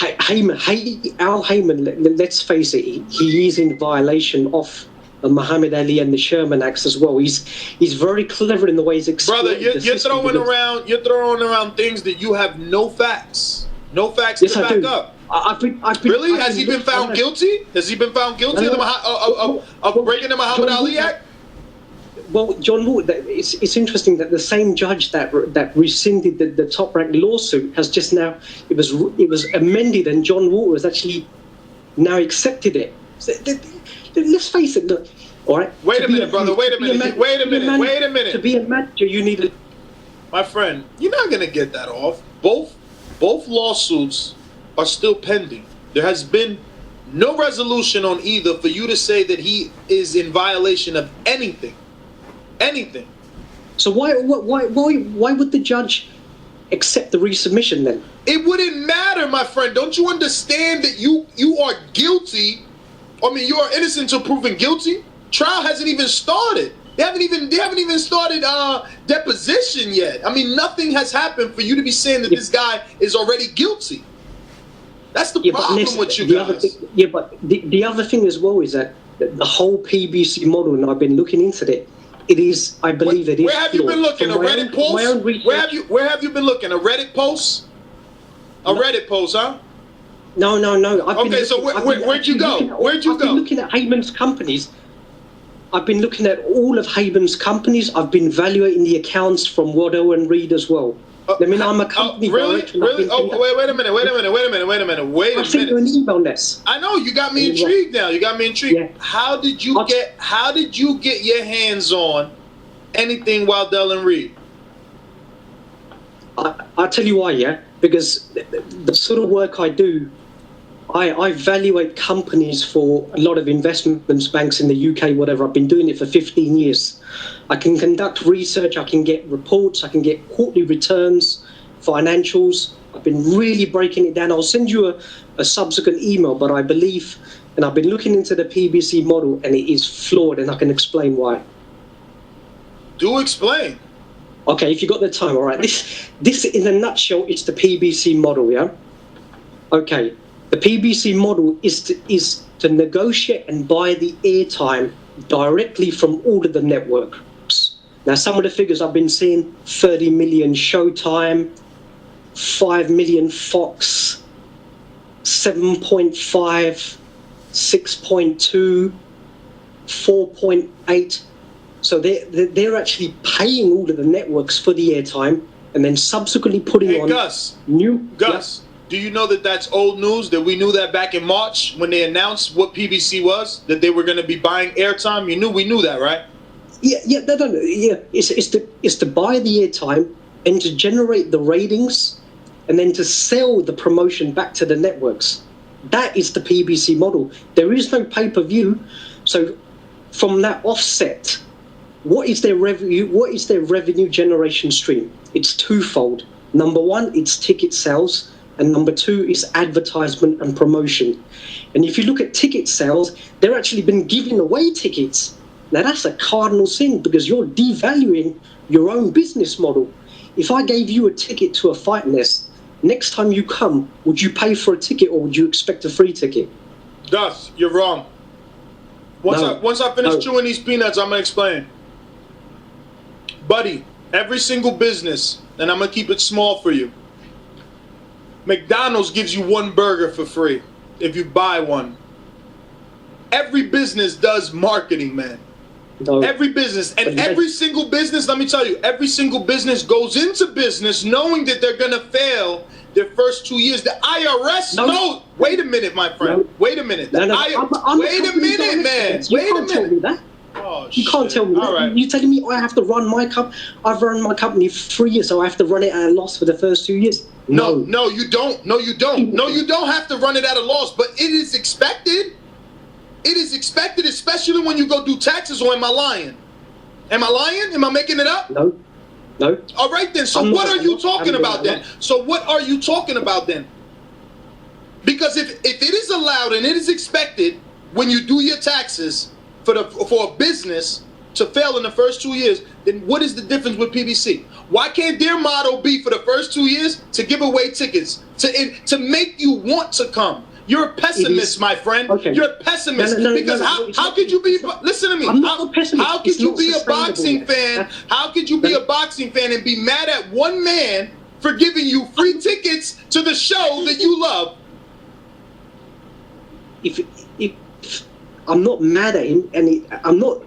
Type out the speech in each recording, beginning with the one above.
Al Haymon, let's face it, he is in violation of Muhammad Ali and the Sherman Acts as well. He's very clever in the ways Brother, you're throwing around things that you have no facts to back up. Has he been found guilty? Has he been found guilty of breaking the Muhammad Ali Act? Well, John Wall, it's interesting that the same judge that rescinded the top-ranked lawsuit has just now, it was amended, and John Wall has actually now accepted it. So, let's face it, look, all right? Wait a minute, brother. Wait a minute. To be a manager, you need a... My friend, you're not going to get that off. Both lawsuits are still pending. There has been no resolution on either for you to say that he is in violation of anything. So why would the judge accept the resubmission then? It wouldn't matter, my friend. Don't you understand that you are guilty? I mean, you are innocent until proven guilty. Trial hasn't even started. They haven't even started deposition yet. I mean, nothing has happened for you to be saying that this guy is already guilty. That's the problem with you guys. But the other thing as well is that the whole PBC model, and I've been looking into it. It is, I believe it is. Where have you been looking? A Reddit post? Where have you been looking? A Reddit post? A Reddit post, huh? No. Okay, so where'd you go? Where'd you go? I've been looking at Haymon's companies. I've been looking at all of Haymon's companies. I've been evaluating the accounts from Waddell and Reed as well. I mean, I'm a company director. Really? Wait a minute. I sent you an email, Ness. I know, you got me intrigued now. Yeah. How did you get your hands on anything Waddell and Reed? I'll tell you why, yeah? Because the sort of work I do, I evaluate companies for a lot of investments banks in the UK, whatever. I've been doing it for 15 years. I can conduct research, I can get reports, I can get quarterly returns, financials. I've been really breaking it down. I'll send you a subsequent email, but I believe, and I've been looking into the PBC model, and it is flawed, and I can explain why. Do explain. Okay, if you got the time, all right. This in a nutshell, it's the PBC model, yeah? Okay, the PBC model is to negotiate and buy the airtime directly from all of the networks. Now, some of the figures I've been seeing, 30 million Showtime, 5 million Fox, 7.5, 6.2, 4.8. So they're actually paying all of the networks for the airtime and then subsequently putting on Gus, new... Gus, do you know that that's old news? That we knew that back in March when they announced what PBC was, that they were going to be buying airtime? We knew that, right? Yeah. It's to buy the airtime and to generate the ratings and then to sell the promotion back to the networks. That is the PBC model. There is no pay-per-view. So from that offset, what is their revenue? What is their revenue generation stream? It's twofold. Number one, it's ticket sales. And number two is advertisement and promotion. And if you look at ticket sales, they've actually been giving away tickets. Now, that's a cardinal sin because you're devaluing your own business model. If I gave you a ticket to a fight, Nest, next time you come, would you pay for a ticket or would you expect a free ticket? Gus, you're wrong. Once I finish chewing these peanuts, I'm going to explain. Buddy, every single business, and I'm going to keep it small for you. McDonald's gives you one burger for free if you buy one. Every business does marketing, man. No. Every business. And every single business, let me tell you, every single business goes into business knowing that they're going to fail their first 2 years. The IRS knows. Wait a minute, my friend. Wait a minute. Wait a minute, man. Wait a minute. Oh, you can't tell me that. Right. You're telling me I have to run my company? I've run my company for 3 years, so I have to run it at a loss for the first 2 years? No, you don't. No, you don't have to run it at a loss, but it is expected. It is expected, especially when you go do taxes, or am I lying? Am I lying? Am I making it up? No. All right, then. So what are you talking about then? So what are you talking about then? Because if it is allowed and it is expected when you do your taxes for a business to fail in the first 2 years, then what is the difference with PBC? Why can't their motto be for the first 2 years to give away tickets, to make you want to come? You're a pessimist, my friend. Okay. You're a pessimist. Because how could you be, listen to me, how could you be a boxing fan? How could you be a boxing fan and be mad at one man for giving you free tickets to the show that you love? If I'm not mad at him, and I'm not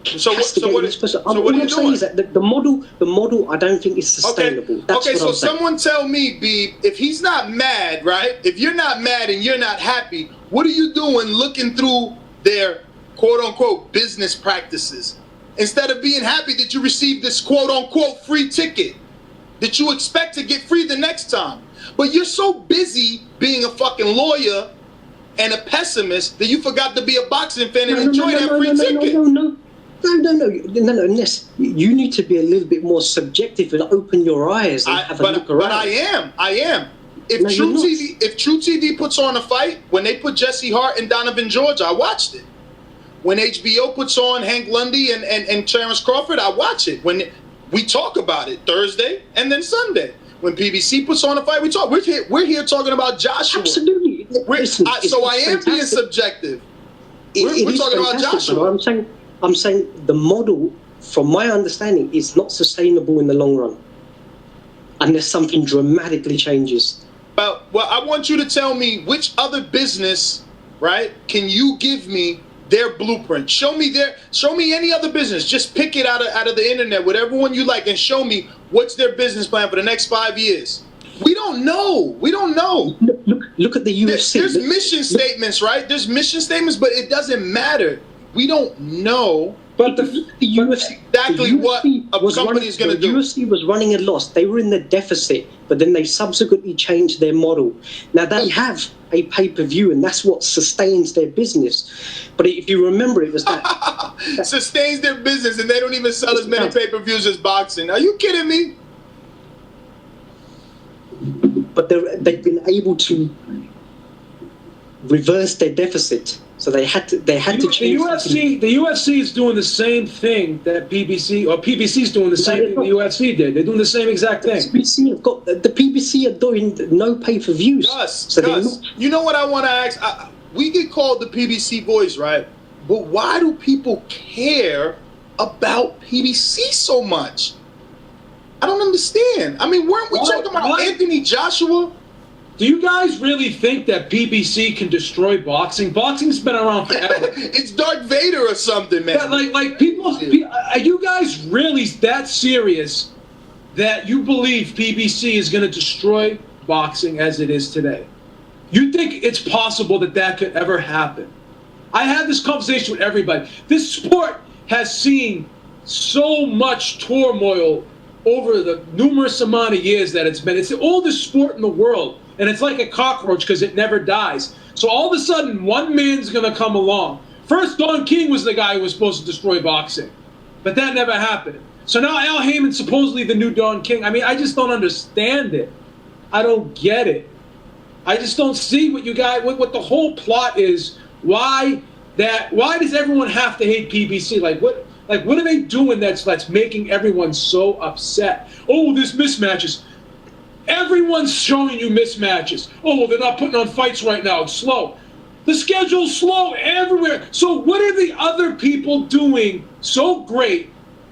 castigating this person. What I'm saying is that the model, I don't think is sustainable. Okay, so someone tell me, B, if he's not mad, right? If you're not mad and you're not happy, what are you doing looking through their quote-unquote business practices instead of being happy that you received this quote-unquote free ticket that you expect to get free the next time? But you're so busy being a fucking lawyer and a pessimist that you forgot to be a boxing fan and enjoy that free ticket. No, Ness, you need to be a little bit more subjective and open your eyes and have a look around. But I am. If True TV puts on a fight, when they put Jesse Hart and Donovan George, I watched it. When HBO puts on Hank Lundy and Terrence Crawford, I watch it. When we talk about it Thursday and then Sunday. When PBC puts on a fight, we talk. We're here talking about Joshua. Absolutely. So I am being subjective. We're talking about Joshua. I'm saying the model, from my understanding, is not sustainable in the long run, unless something dramatically changes. Well, I want you to tell me which other business, right? Can you give me their blueprint? Show me any other business. Just pick it out of the internet, whatever one you like, and show me what's their business plan for the next 5 years. We don't know. Look at the UFC. There's mission statements, right? There's mission statements, but it doesn't matter. We don't know. But the UFC, exactly what a company is going to do. The UFC was running a loss. They were in the deficit, but then they subsequently changed their model. Now they have a pay-per-view, and that's what sustains their business. But if you remember, it was that sustains their business, and they don't even sell as many pay-per-views as boxing. Are you kidding me? But they've been able to reverse their deficit. So they had to change. The UFC is doing the same thing that PBC is doing the same thing the UFC did. They're doing the same exact thing. The PBC are doing no pay-per-views. Gus, you know what I want to ask? We get called the PBC boys, right? But why do people care about PBC so much? I don't understand. I mean, weren't we talking about Anthony Joshua? Do you guys really think that PBC can destroy boxing? Boxing's been around forever. It's Darth Vader or something, man. Yeah, like people, are you guys really that serious that you believe PBC is going to destroy boxing as it is today? You think it's possible that could ever happen? I had this conversation with everybody. This sport has seen so much turmoil over the numerous amount of years that it's been. It's the oldest sport in the world. And it's like a cockroach because it never dies. So all of a sudden, one man's going to come along. First, Don King was the guy who was supposed to destroy boxing. But that never happened. So now Al Haymon's supposedly the new Don King. I mean, I just don't understand it. I don't get it. I just don't see what what the whole plot is. Why does everyone have to hate PBC? What are they doing that's making everyone so upset? Oh, there's mismatches. Everyone's showing you mismatches. Oh, well, they're not putting on fights right now. It's slow. The schedule's slow everywhere. So what are the other people doing so great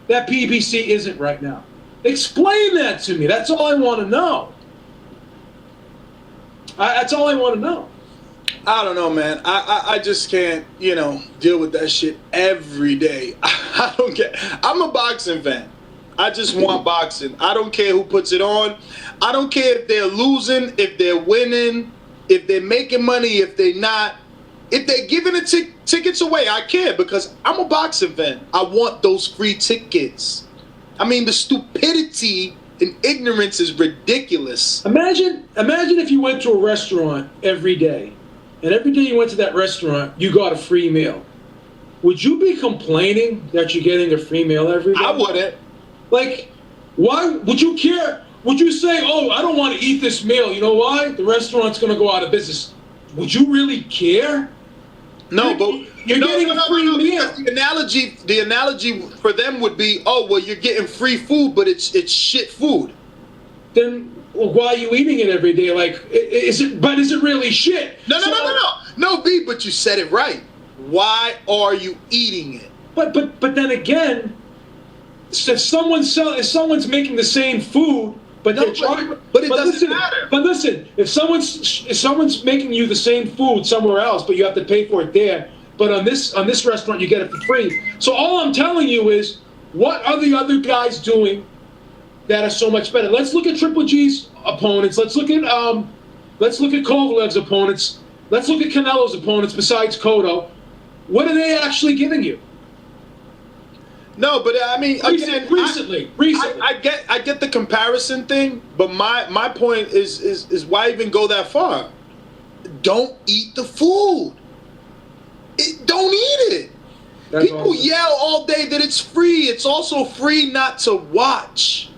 that PBC isn't right now? Explain that to me. That's all I want to know. That's all I want to know. I don't know, man. I just can't, deal with that shit every day. I don't care. I'm a boxing fan. I just want boxing. I don't care who puts it on. I don't care if they're losing, if they're winning, if they're making money, if they're not. If they're giving the tickets away, I care because I'm a boxing fan. I want those free tickets. I mean, the stupidity and ignorance is ridiculous. Imagine if you went to a restaurant every day, and every day you went to that restaurant, you got a free meal. Would you be complaining that you're getting a free meal every day? I wouldn't. Why would you care? Would you say, oh, I don't want to eat this meal. You know why? The restaurant's going to go out of business. Would you really care? No, but you're getting a free meal. The analogy for them would be, oh, well, you're getting free food, but it's shit food. Then why are you eating it every day? Like, is it really shit? No, B, but you said it right. Why are you eating it? But then again, if someone's making the same food, but it doesn't matter. But listen, if someone's making you the same food somewhere else, but you have to pay for it there, but on this restaurant you get it for free. So all I'm telling you is, what are the other guys doing that are so much better? Let's look at Triple G's opponents. Let's look at Kovalev's opponents. Let's look at Canelo's opponents besides Cotto. What are they actually giving you? No, but I mean, again, recently, I get the comparison thing, but my point is why even go that far? Don't eat the food. Don't eat it. People yell all day that it's free. It's also free not to watch.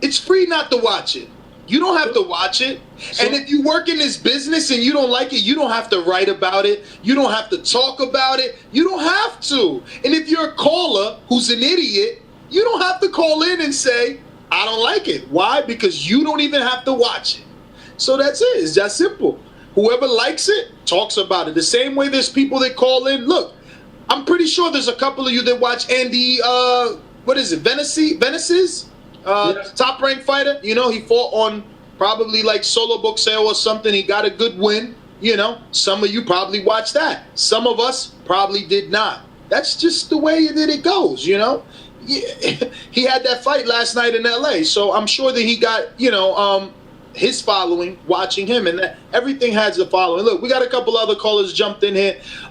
It's free not to watch it. You don't have to watch it. And if you work in this business and you don't like it, you don't have to write about it. You don't have to talk about it. You don't have to. And if you're a caller who's an idiot, you don't have to call in and say, I don't like it. Why? Because you don't even have to watch it. So that's it. It's that simple. Whoever likes it talks about it. The same way there's people that call in. Look, I'm pretty sure there's a couple of you that watch Andy, what is it, Venice's? Top-ranked fighter. You know, he fought on probably like solo book sale or something. He got a good win. You know, some of you probably watched that. Some of us probably did not. That's just the way that it goes, you know. He had that fight last night in L.A., so I'm sure that he got, you know, his following watching him, and that everything has a following. Look, we got a couple other callers jumped in here.